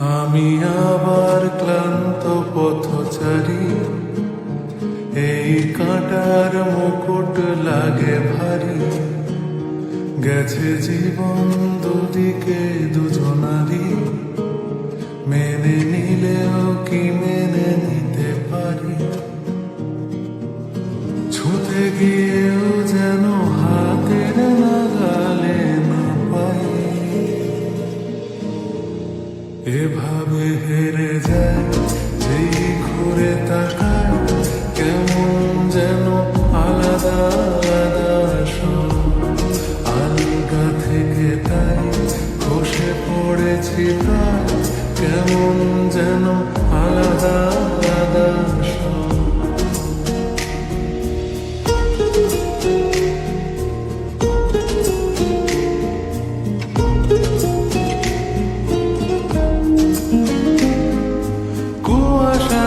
আমি আবার ক্লান্ত পথচারী, এই কাঁটার মুকুট লাগে ভারী। গেছে জীবন দুদিকে দুজনারই, মেনে নিলেও কি মেনে নিতে পারি? ছুঁতে গিয়েও যেন হাতের নাগালে না পাই। এভাবে হেরে যায় যেই ঘুরে তাকায়, কেমন যেন আলাদা আলাদা সব। আলগা থেকে তাই খসে পড়েছি প্রায়, কেমন যেন আলাদা আলাদা সব। কুয়াশা